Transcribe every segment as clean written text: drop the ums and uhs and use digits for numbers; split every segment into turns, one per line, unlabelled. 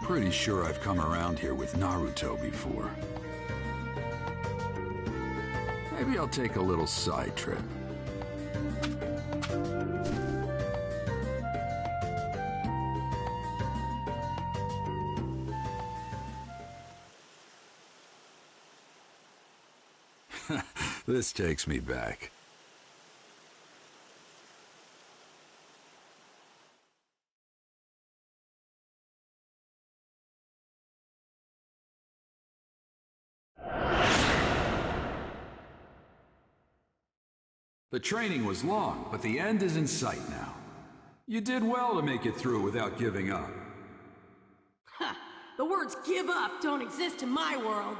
pretty sure I've come around here with Naruto before. Maybe I'll take a little side trip. This takes me back. The training was long, but the end is in sight now. You did well to make it through without giving up.
Ha! The words give up don't exist in my world.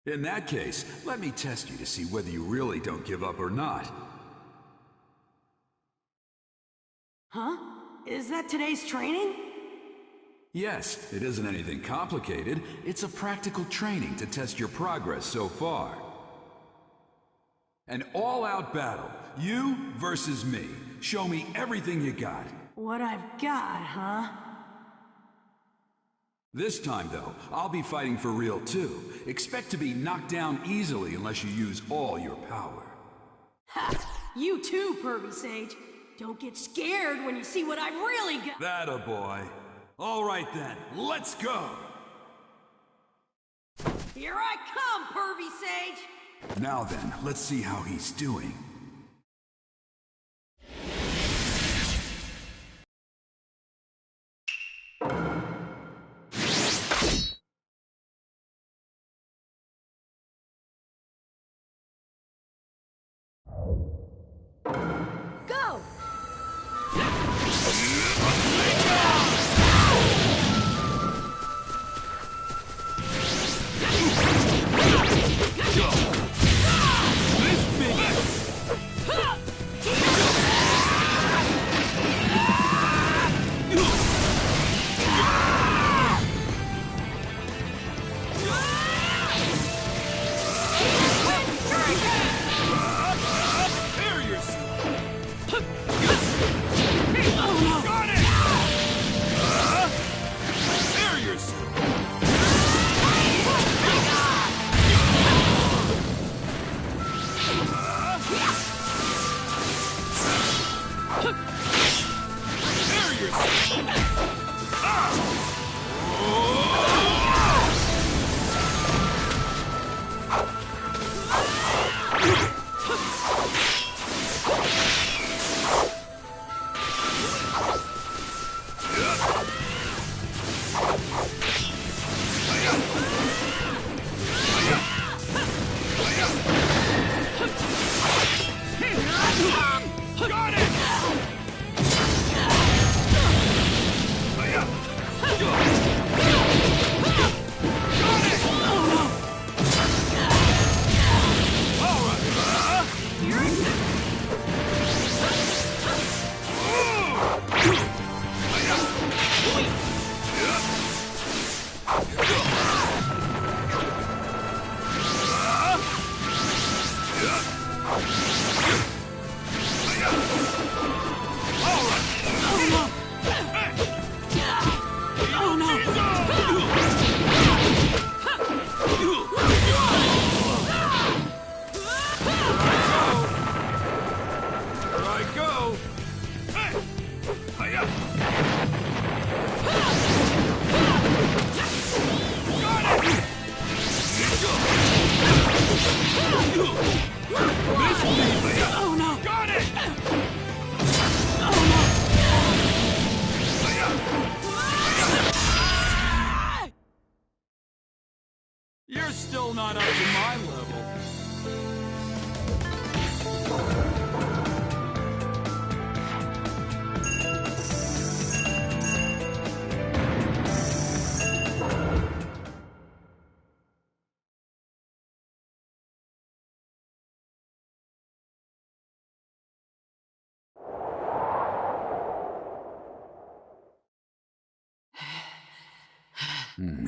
In that case, let me test you to see whether you really don't give up or not.
Huh? Is that today's training?
Yes, it isn't anything complicated. It's a practical training to test your progress so far. An all-out battle, you versus me. Show me everything you got.
What I've got, huh?
This time, though, I'll be fighting for real, too. Expect to be knocked down easily unless you use all your power.
Ha! You too, Pervy Sage. Don't get scared when you see what I've really got.
That a boy. All right then, let's go!
Here I come, Pervy Sage!
Now then, let's see how he's doing.
Go!
You're still not up to my level.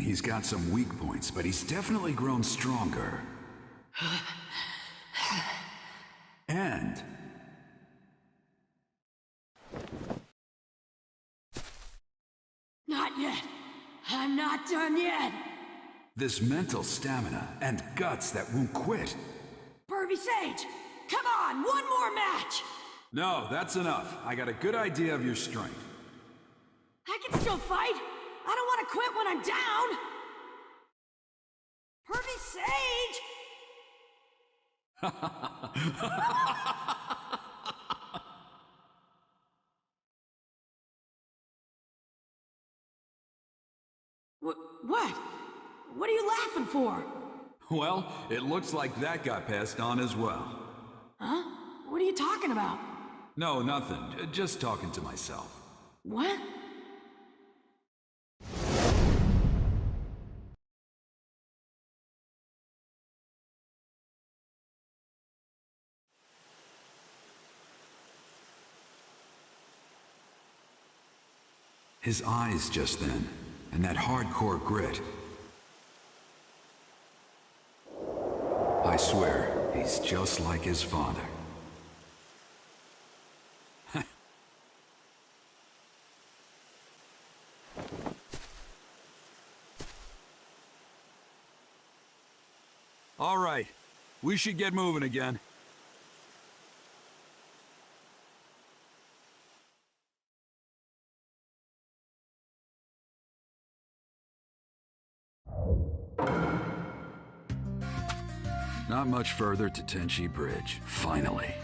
He's got some weak points, but he's definitely grown stronger. And
Not yet. I'm not done yet.
This mental stamina and guts that won't quit.
Pervy Sage, come on, one more match!
No, that's enough. I got a good idea of your strength.
I can still fight. I don't want to quit when I'm down. Pervy Sage! What? What are you laughing for?
Well, it looks like that got passed on as well.
Huh? What are you talking about?
No, nothing. Just talking to myself.
What?
His eyes just then, and that hardcore grit. I swear, he's just like his father. All right, we should get moving again. Not much further to Tenchi Bridge, finally.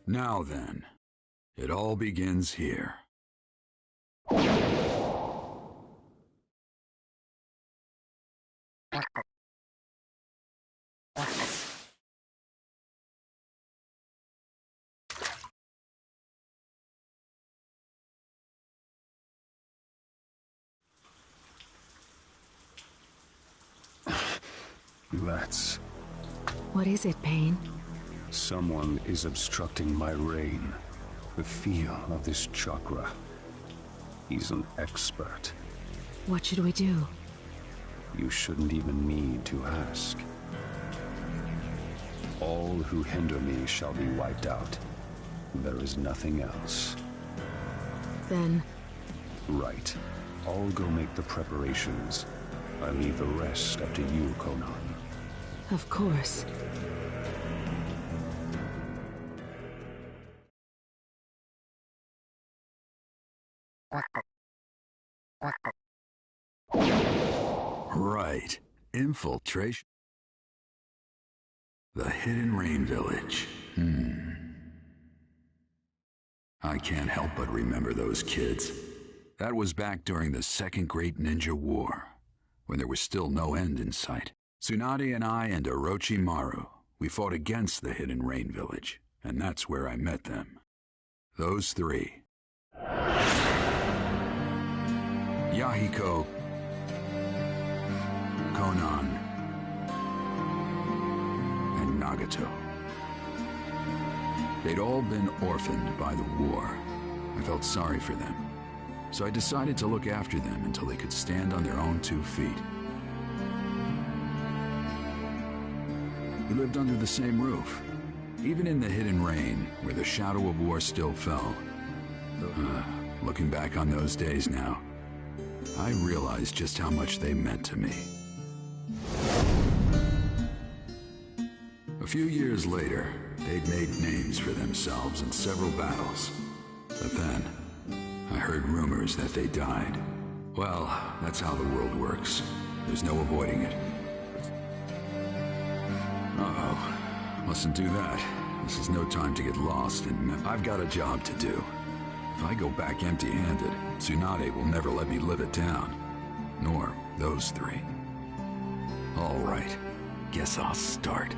Now then, it all begins here.
That's...
What is it, Pain?
Someone is obstructing my reign. The feel of this chakra. He's an expert.
What should we do?
You shouldn't even need to ask. All who hinder me shall be wiped out. There is nothing else.
Then...
Right. I'll go make the preparations. I leave the rest up to you, Conan.
Of course.
Right. Infiltration. The Hidden Rain Village. I can't help but remember those kids. That was back during the Second Great Ninja War, when there was still no end in sight. Tsunade and I and Orochimaru, we fought against the Hidden Rain Village, and that's where I met them. Those three. Yahiko, Conan, and Nagato. They'd all been orphaned by the war. I felt sorry for them, so I decided to look after them until they could stand on their own 2 feet. We lived under the same roof, even in the Hidden Rain, where the shadow of war still fell. Looking back on those days now, I realized just how much they meant to me. A few years later, they'd made names for themselves in several battles. But then, I heard rumors that they died. Well, that's how the world works. There's no avoiding it. Uh-oh. Mustn't do that. This is no time to get lost, and I've got a job to do. If I go back empty-handed, Tsunade will never let me live it down. Nor those three. All right. Guess I'll start.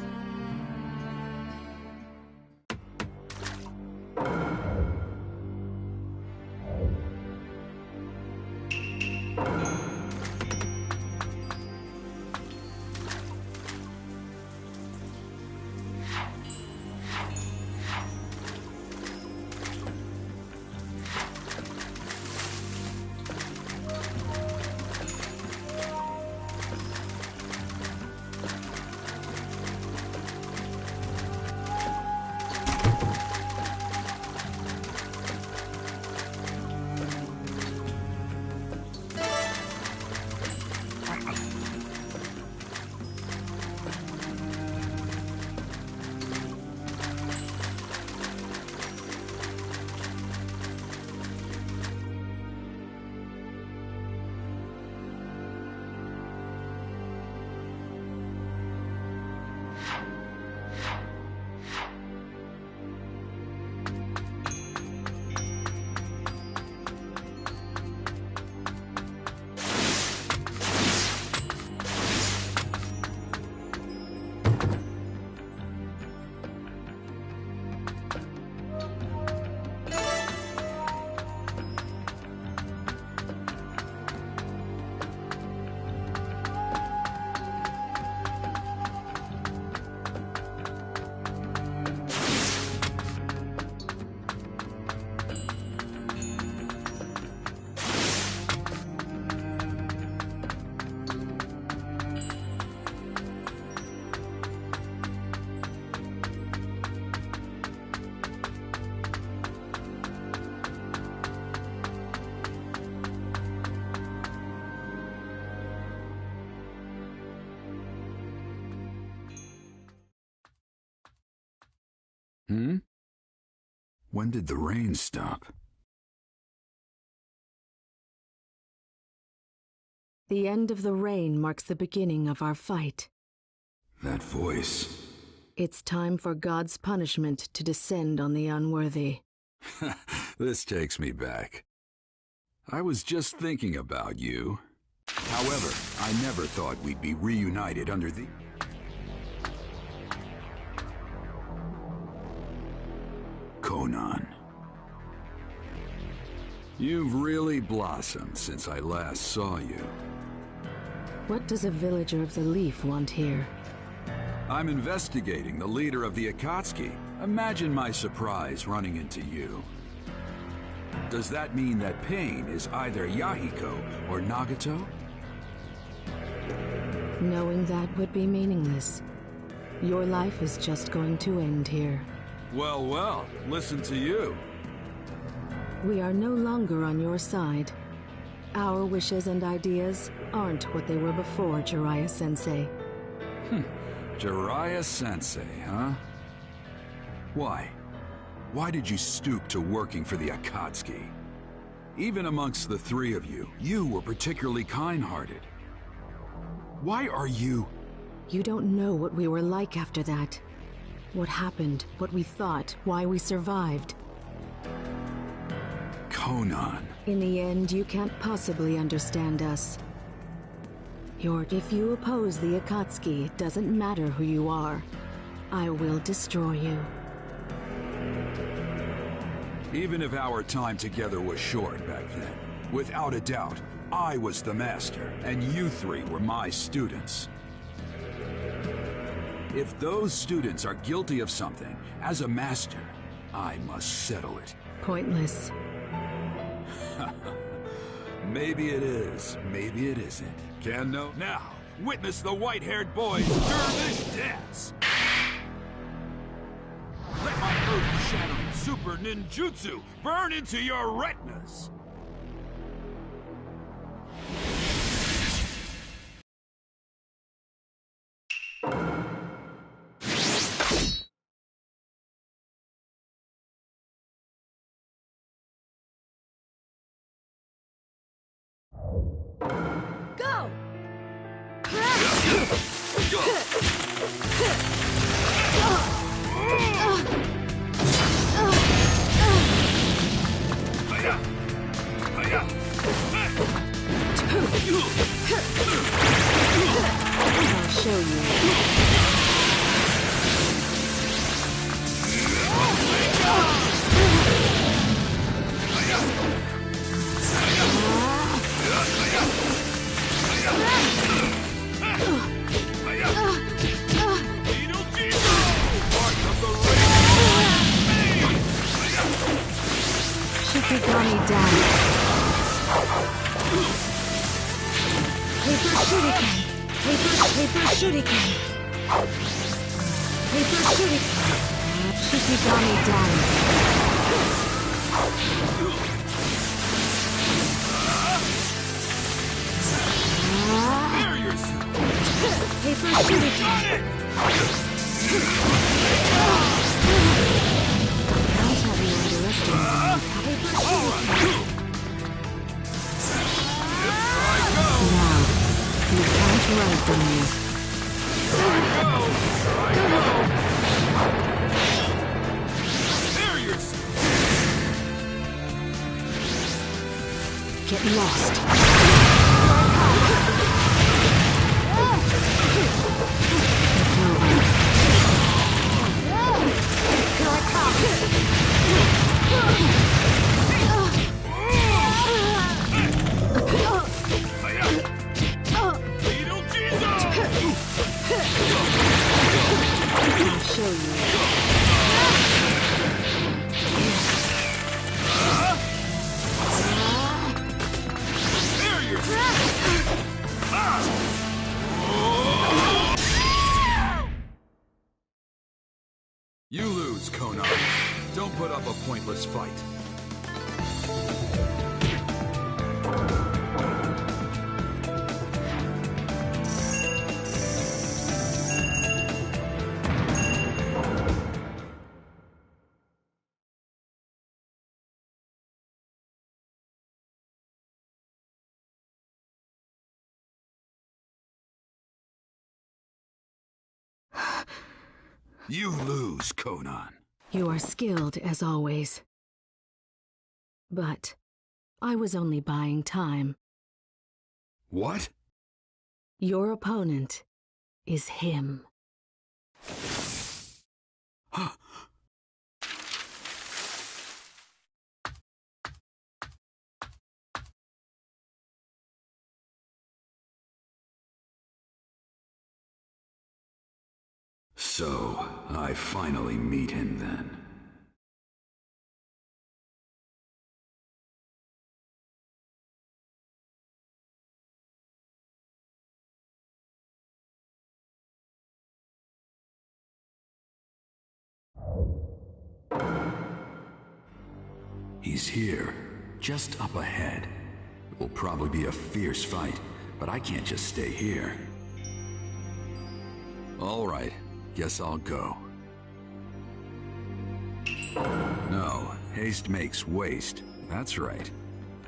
When did the rain stop?
The end of the rain marks the beginning of our fight.
That voice.
It's time for God's punishment to descend on the unworthy.
This takes me back. I was just thinking about you. However, I never thought we'd be reunited under the... Conan. You've really blossomed since I last saw you.
What does a villager of the Leaf want here?
I'm investigating the leader of the Akatsuki. Imagine my surprise running into you. Does that mean that Pain is either Yahiko or Nagato?
Knowing that would be meaningless. Your life is just going to end here.
Well, well, listen to you.
We are no longer on your side. Our wishes and ideas aren't what they were before, Jiraiya-sensei.
Jiraiya-sensei, huh? Why? Why did you stoop to working for the Akatsuki? Even amongst the three of you, you were particularly kind-hearted. Why are you...
You don't know what we were like after that. What happened, what we thought, why we survived.
Conan.
In the end, you can't possibly understand us. If you oppose the Akatsuki, it doesn't matter who you are. I will destroy you.
Even if our time together was short back then, without a doubt, I was the master, and you three were my students. If those students are guilty of something, as a master, I must settle it.
Pointless.
Maybe it is, maybe it isn't. Can no... Now, witness the white-haired boy's dervish dance! Let my earth-shattering super ninjutsu burn into your retinas!
Go!
Shikigami down. Paper shuriken. Paper shuriken. Paper shuriken. Shikigami down. Paper shuriken. How's have you underestimated? Paper shuriken. Now, you can't run from me. Get lost. It's over. Here I come. I'll show you.
You lose, Conan. Don't put up a pointless fight. You lose, Conan.
You are skilled as always. But I was only buying time.
What?
Your opponent is him.
So, I finally meet him then. He's here, just up ahead. It will probably be a fierce fight, but I can't just stay here. All right, guess I'll go. No, haste makes waste. That's right.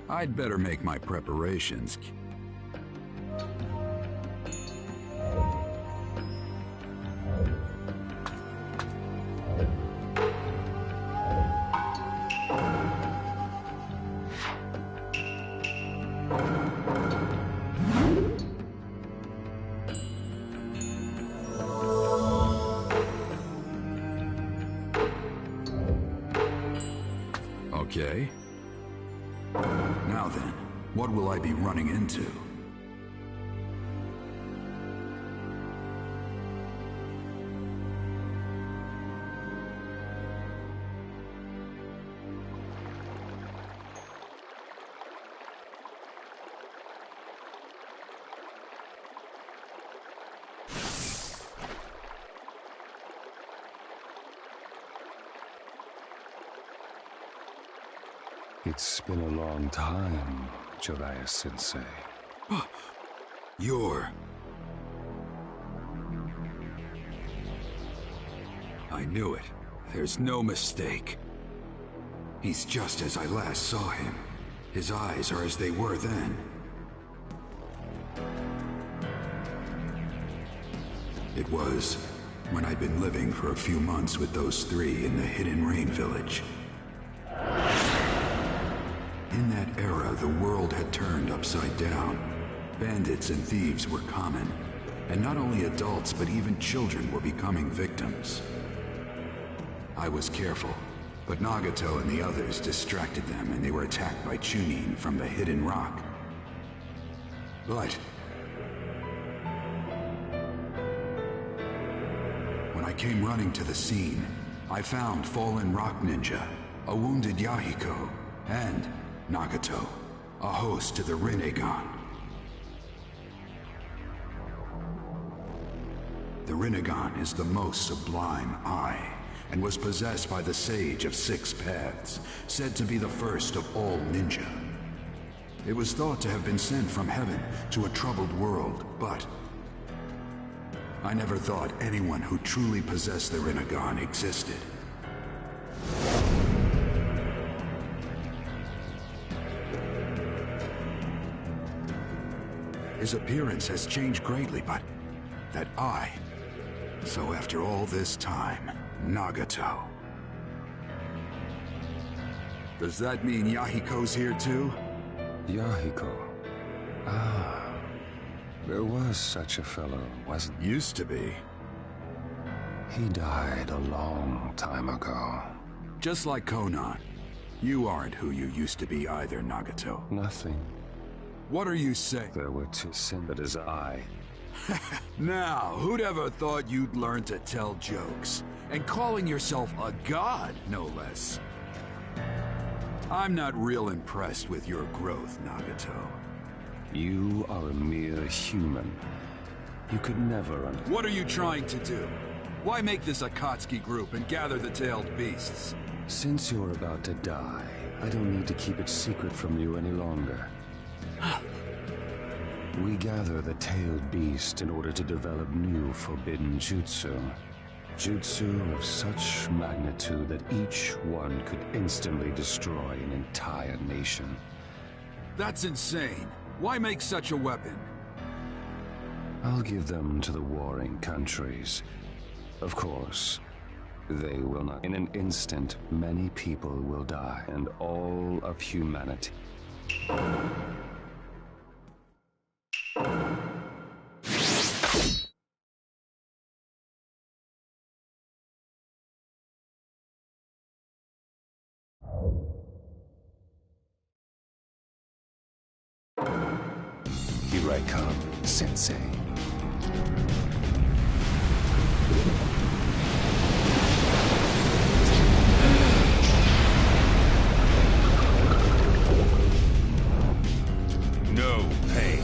I'd better make my preparations. Okay. Now then, what will I be running into?
It's been a long time, Jiraiya-sensei.
You're... I knew it. There's no mistake. He's just as I last saw him. His eyes are as they were then. It was when I'd been living for a few months with those three in the Hidden Rain village. In that era, the world had turned upside down. Bandits and thieves were common, and not only adults, but even children were becoming victims. I was careful, but Nagato and the others distracted them, and they were attacked by Chunin from the Hidden Rock. But when I came running to the scene, I found fallen rock ninja, a wounded Yahiko, And Nagato, a host to the Rinnegan. The Rinnegan is the most sublime eye, and was possessed by the Sage of Six Paths, said to be the first of all ninja. It was thought to have been sent from heaven to a troubled world, but I never thought anyone who truly possessed the Rinnegan existed. His appearance has changed greatly, but that eye. So after all this time, Nagato. Does that mean Yahiko's here too?
Yahiko. Ah. There was such a fellow, wasn't there?
Used to be.
He died a long time ago.
Just like Conan. You aren't who you used to be either, Nagato.
Nothing.
What are you saying?
There were two sins his eye.
Now, who'd ever thought you'd learn to tell jokes? And calling yourself a god, no less. I'm not real impressed with your growth, Nagato.
You are a mere human. You could never understand.
What are you trying to do? Why make this Akatsuki group and gather the tailed beasts?
Since you're about to die, I don't need to keep it secret from you any longer. We gather the tailed beast in order to develop new forbidden jutsu. Jutsu of such magnitude that each one could instantly destroy an entire nation.
That's insane. Why make such a weapon?
I'll give them to the warring countries. Of course, they will not. In an instant, many people will die, and all of humanity. Here I come, Sensei. No pain.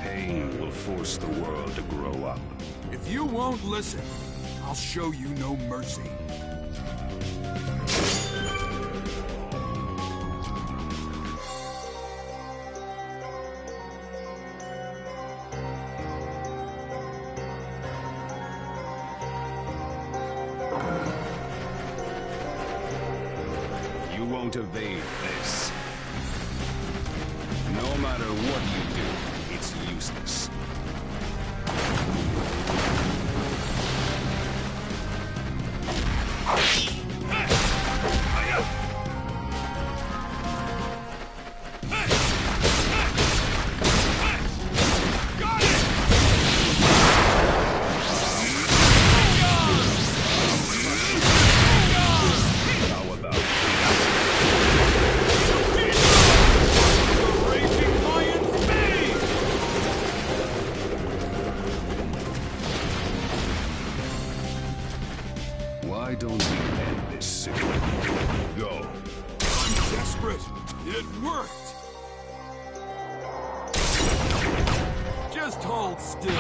Pain will force the world to grow up.
If you won't listen, I'll show you no mercy.
You won't evade this. No matter what you do, it's useless. Why don't we end this soon? Go.
I'm desperate. It worked. Just hold still.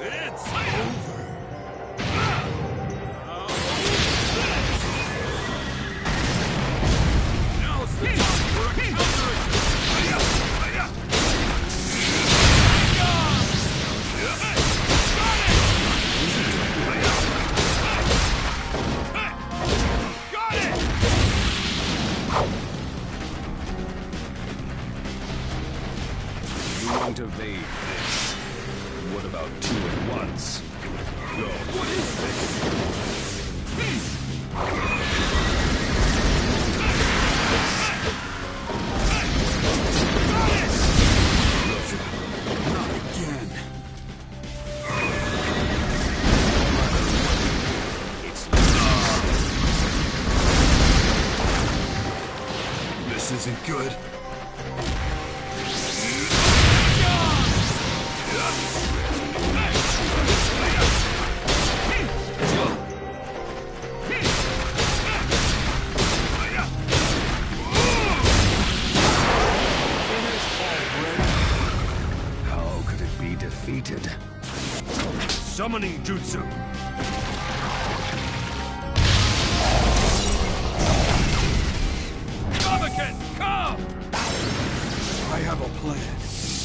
It's over. Now's the time for a counterattack.
You won't evade this. What about two at once? Go.
What is this? Not again. This isn't good.
summoning jutsu.
Kamaken, come! I have a plan.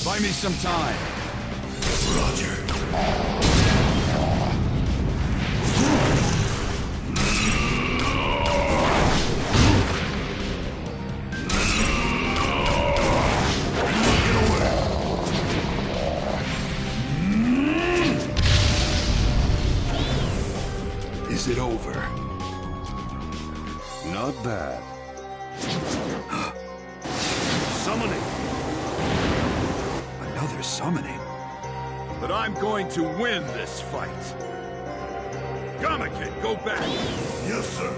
Buy me some time.
Roger.
Is it over?
Not bad.
Summoning.
Another summoning?
But I'm going to win this fight. Kamaken, go back. Yes, sir.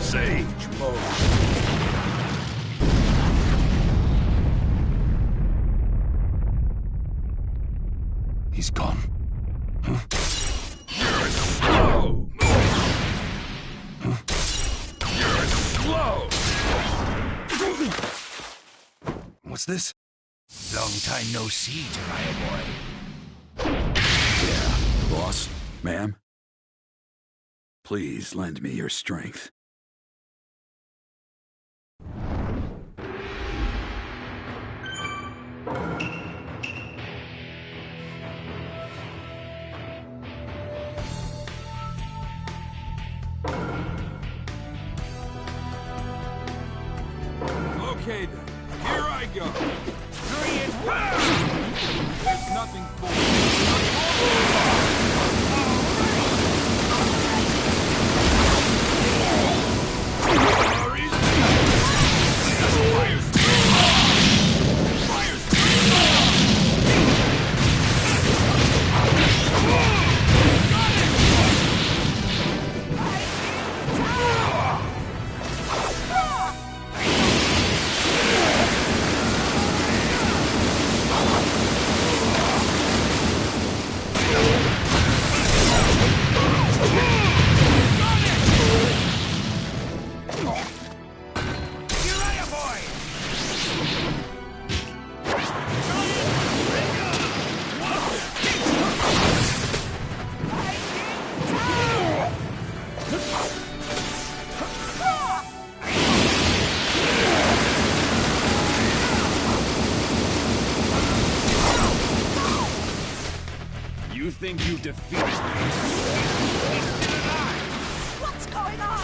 Sage mode.
He's gone. Huh?
You're slow! You're slow!
What's this?
Long time no see, Jiraiya boy.
Yeah, boss, ma'am. Please lend me your strength.
Okay then, here I go. There's nothing for
You think you defeated me?
What's going on?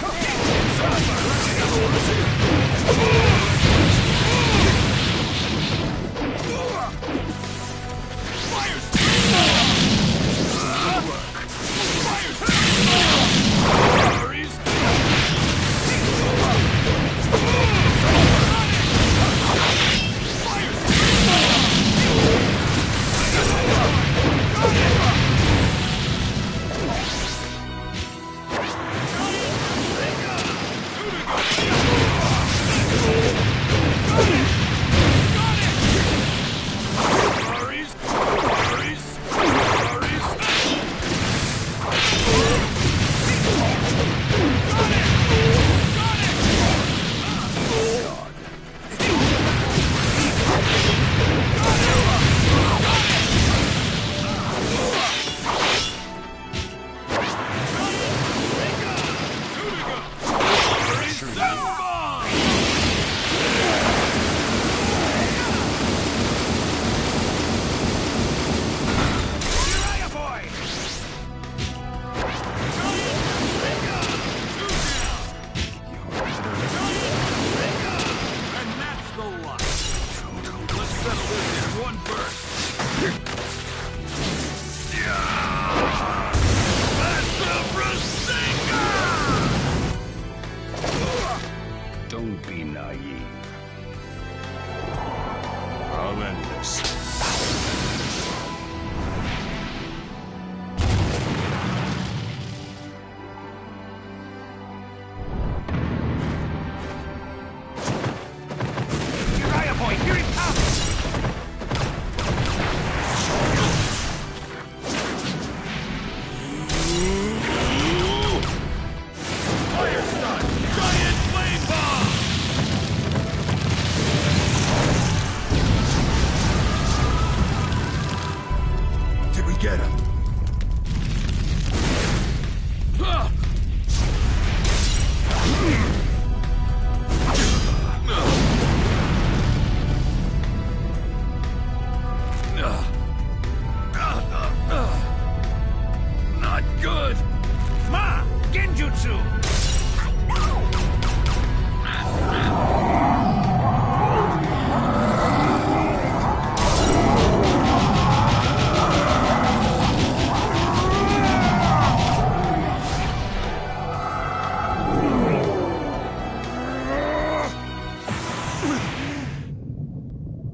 Don't be naive. I'll end this.
Jiraiya boy, here he comes! Fire stun! Giant flame bomb!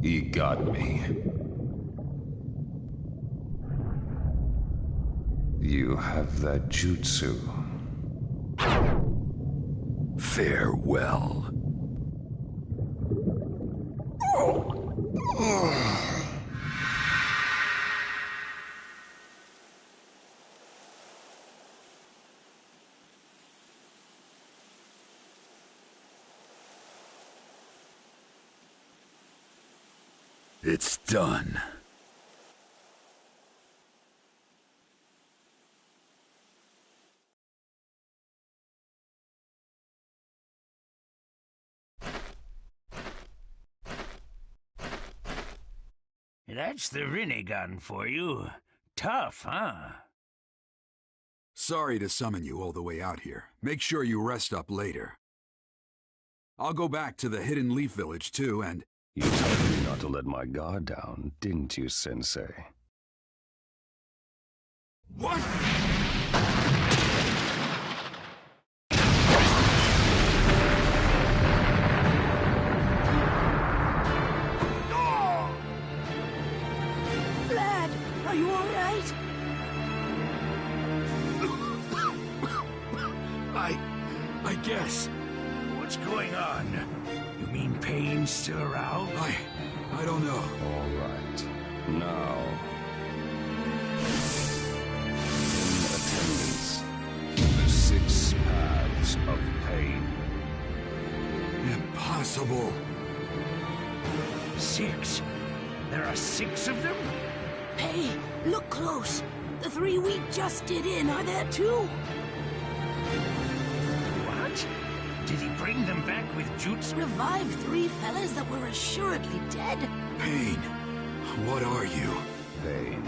He got me. You have that jutsu.
Farewell. It's done.
That's the Rinnegan for you. Tough, huh?
Sorry to summon you all the way out here. Make sure you rest up later. I'll go back to the Hidden Leaf Village too, and...
You told me not to let my guard down, didn't you, Sensei?
What?
Lad, are you all right?
I guess.
What's going on? You mean Pain's still around?
I don't know.
All right. Now, in attendance, the 6 paths of pain.
Impossible.
6? There are 6 of them?
Hey, look close. The 3 we just did in are there too.
What? Did he bring them back with jutsu?
Revive 3 fellas that were assuredly dead.
Pain, what are you?
Pain.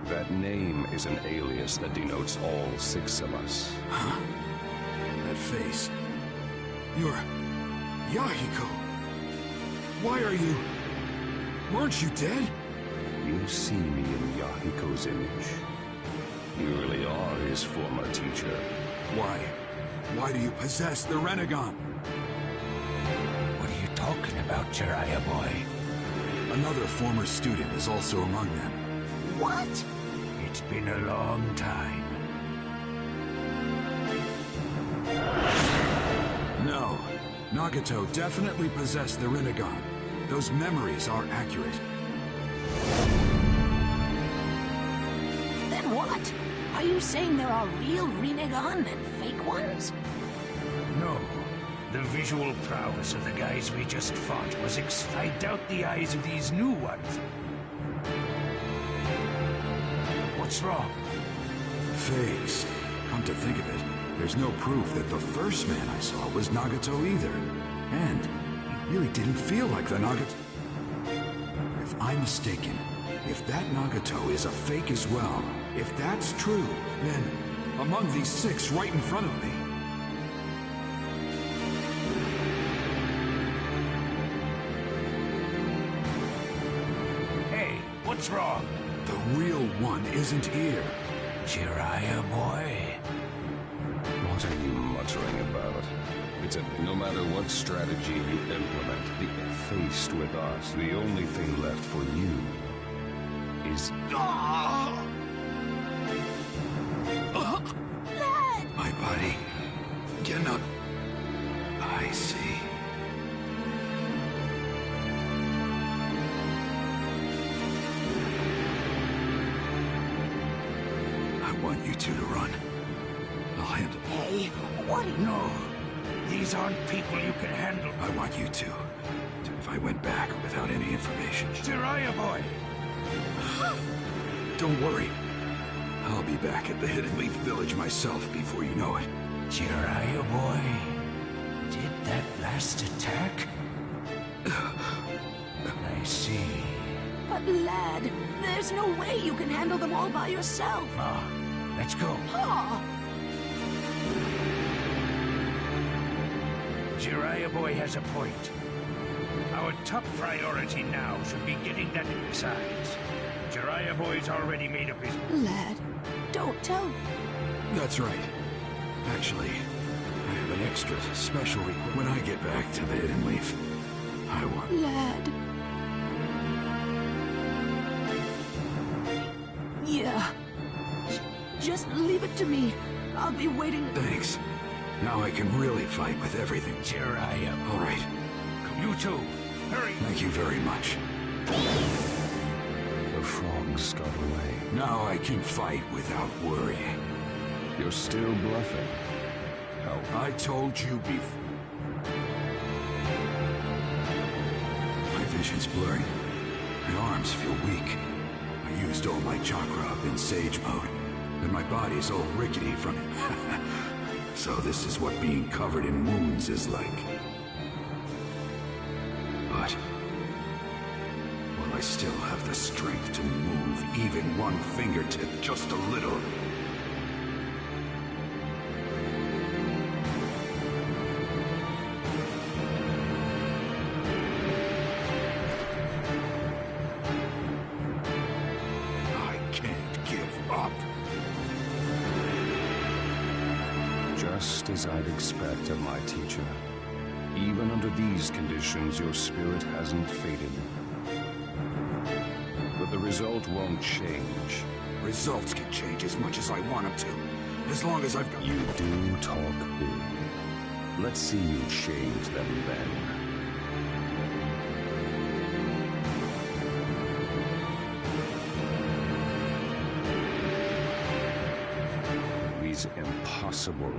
That name is an alias that denotes all 6 of us.
Huh? That face. You're... Yahiko! Why are you... Weren't you dead?
You see me in Yahiko's image. You really are his former teacher.
Why? Why do you possess the Rinnegan?
What are you talking about, Jiraiya boy?
Another former student is also among them.
What?
It's been a long time.
No. Nagato definitely possessed the Rinnegan. Those memories are accurate.
Then what? Are you saying there are real Rinnegan and fake ones?
No. The visual prowess of the guys we just fought was I doubt the eyes of these new ones. What's wrong?
Fakes. Come to think of it, there's no proof that the first man I saw was Nagato either. And he really didn't feel like the Nagato. If I'm mistaken, if that Nagato is a fake as well, if that's true, then among these 6 right in front of me,
Hey, what's wrong?
the real one isn't here.
Jiraiya boy?
What are you muttering about? It's no matter what strategy you implement, faced with us, the only thing left for you is...
My buddy, you're not... I see. I want you two to run. I'll handle it.
Hey, what?
No. These aren't people you can handle.
I want you two. If I went back without any information...
Jiraiya boy!
Don't worry. I'll be back at the Hidden Leaf Village myself before you know it.
Jiraiya boy? Did that last attack? I see.
But lad, there's no way you can handle them all by yourself.
Ah, let's go.
Oh,
Jiraiya boy has a point. Our top priority now should be getting that besides. Jiraiya boy's already made up his...
lad, don't tell.
That's right. Actually, I have an extra special request. When I get back to the Hidden Leaf, I want...
Lad, Just leave it to me. I'll be waiting.
Thanks. Now I can really fight with everything.
Jiraiya.
All right.
You too. Hurry.
Thank you very much.
The frogs got away.
Now I can fight without worrying.
You're still bluffing.
I told you before. My vision's blurring. My arms feel weak. I used all my chakra up in Sage mode, and my body's all rickety from it. So this is what being covered in wounds is like. But will I still have the strength to move even one fingertip just a little? I can't give up.
Just as I'd expect of my teacher. Even under these conditions, your spirit hasn't faded. But the result won't change.
Results can change as much as I want them to. As long as I've got...
You do talk big. Let's see you change them then. These impossible